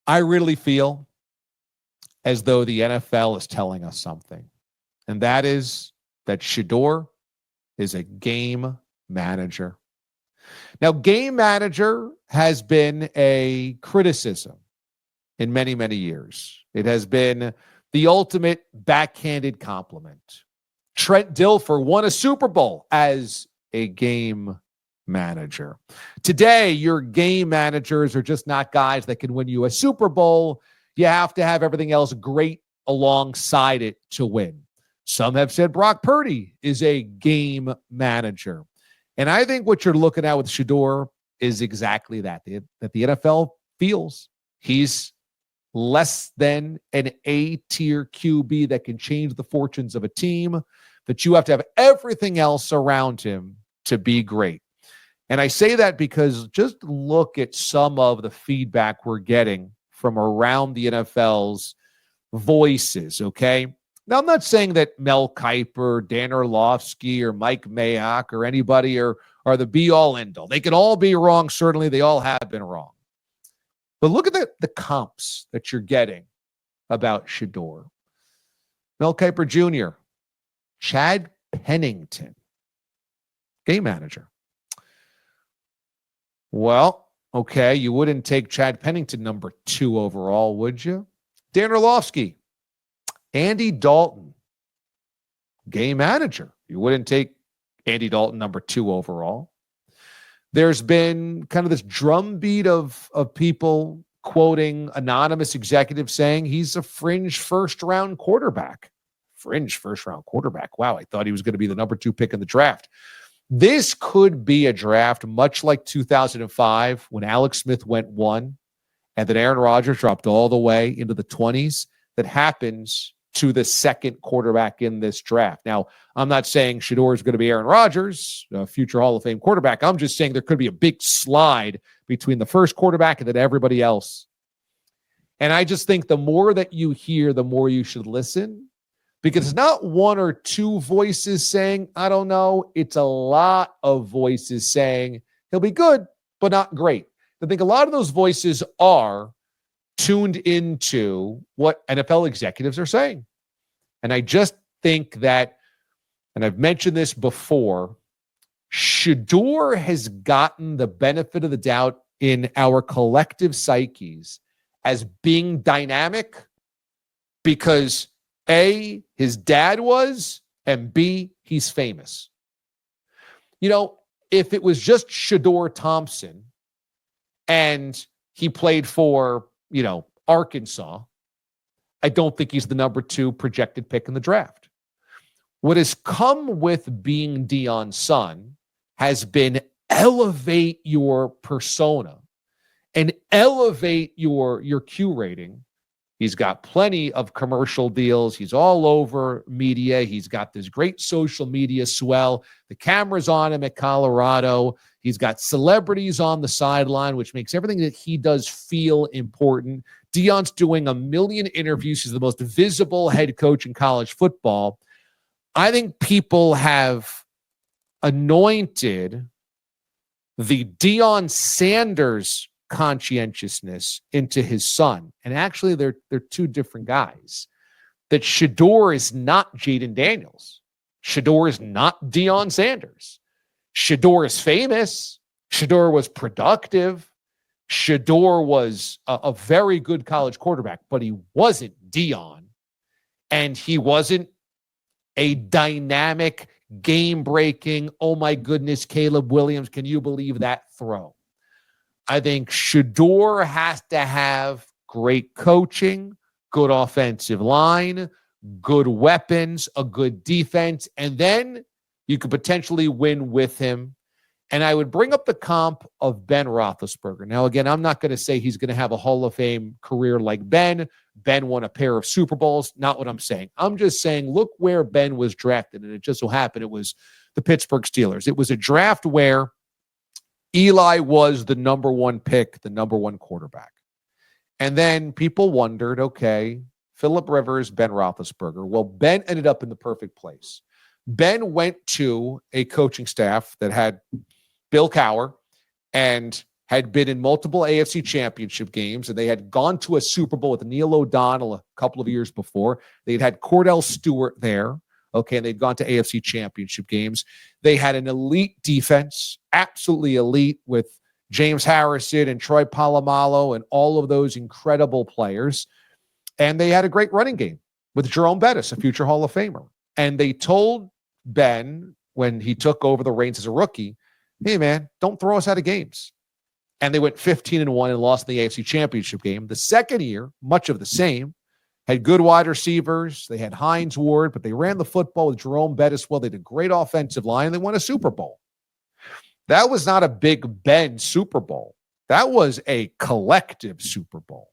I really feel as though the NFL is telling us something, and that is that Shedeur is a game manager. Now, game manager has been a criticism in many, many years. It has been the ultimate backhanded compliment. Trent Dilfer won a Super Bowl as a game manager. Today, your game managers are just not guys that can win you a Super Bowl. You have to have everything else great alongside it to win. Some have said Brock Purdy is a game manager. And I think what you're looking at with Shedeur is exactly that the NFL feels he's less than an A-tier QB that can change the fortunes of a team, that you have to have everything else around him to be great. And I say that because just look at some of the feedback we're getting from around the NFL's voices, okay? Now, I'm not saying that Mel Kiper, Dan Orlovsky, or Mike Mayock or anybody are the be-all, end-all. They can all be wrong. Certainly, they all have been wrong. But look at the comps that you're getting about Shedeur. Mel Kiper Jr., Chad Pennington, game manager. Well, okay, you wouldn't take Chad Pennington number 2 overall, would you? Dan Orlovsky, Andy Dalton, game manager. You wouldn't take Andy Dalton number 2 overall. There's been kind of this drumbeat of people quoting anonymous executives saying he's a fringe first-round quarterback. Fringe first-round quarterback. Wow, I thought he was going to be the number 2 pick in the draft. This could be a draft much like 2005 when Alex Smith went 1 and then Aaron Rodgers dropped all the way into the 20s. That happens to the second quarterback in this draft. Now, I'm not saying Shedeur is going to be Aaron Rodgers, a future Hall of Fame quarterback. I'm just saying there could be a big slide between the first quarterback and then everybody else. And I just think the more that you hear, the more you should listen, because it's not 1 or 2 voices saying, I don't know. It's a lot of voices saying he'll be good, but not great. I think a lot of those voices are tuned into what NFL executives are saying. And I just think that, and I've mentioned this before, Shedeur has gotten the benefit of the doubt in our collective psyches as being dynamic because A, his dad was, and B, he's famous. You know, if it was just Shedeur Thompson and he played for, Arkansas, I don't think he's the number 2 projected pick in the draft. What has come with being Deion's son has been elevate your persona and elevate your Q rating. He's got plenty of commercial deals. He's all over media. He's got this great social media swell. The camera's on him at Colorado. He's got celebrities on the sideline, which makes everything that he does feel important. Deion's doing 1 million interviews. He's the most visible head coach in college football. I think people have anointed the Deion Sanders conscientiousness into his son. And actually, they're 2 different guys. That Shedeur is not Jaden Daniels. Shedeur is not Deion Sanders. Shedeur is famous. Shedeur was productive. Shedeur was a very good college quarterback, but he wasn't Deion. And he wasn't a dynamic, game-breaking, oh my goodness, Caleb Williams, can you believe that throw? I think Shedeur has to have great coaching, good offensive line, good weapons, a good defense, and then you could potentially win with him. And I would bring up the comp of Ben Roethlisberger. Now, again, I'm not going to say he's going to have a Hall of Fame career like Ben. Ben won a pair of Super Bowls. Not what I'm saying. I'm just saying, look where Ben was drafted. And it just so happened it was the Pittsburgh Steelers. It was a draft where Eli was the number 1 pick, the number 1 quarterback. And then people wondered, okay, Phillip Rivers, Ben Roethlisberger. Well, Ben ended up in the perfect place. Ben went to a coaching staff that had Bill Cowher and had been in multiple AFC championship games, and they had gone to a Super Bowl with Neil O'Donnell a couple of years before. They'd had Cordell Stewart there, okay, and they'd gone to AFC championship games. They had an elite defense, absolutely elite, with James Harrison and Troy Polamalu and all of those incredible players. And they had a great running game with Jerome Bettis, a future Hall of Famer. And they told Ben, when he took over the reins as a rookie, hey, man, don't throw us out of games. And they went 15-1 and lost in the AFC championship game. The second year, much of the same, had good wide receivers. They had Hines Ward, but they ran the football with Jerome Bettis well. They did a great offensive line. They won a Super Bowl. That was not a Big Ben Super Bowl. That was a collective Super Bowl.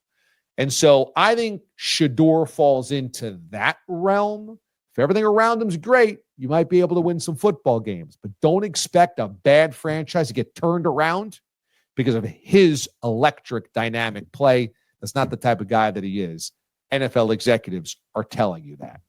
And so I think Shedeur falls into that realm. If everything around him is great, you might be able to win some football games. But don't expect a bad franchise to get turned around because of his electric, dynamic play. That's not the type of guy that he is. NFL executives are telling you that.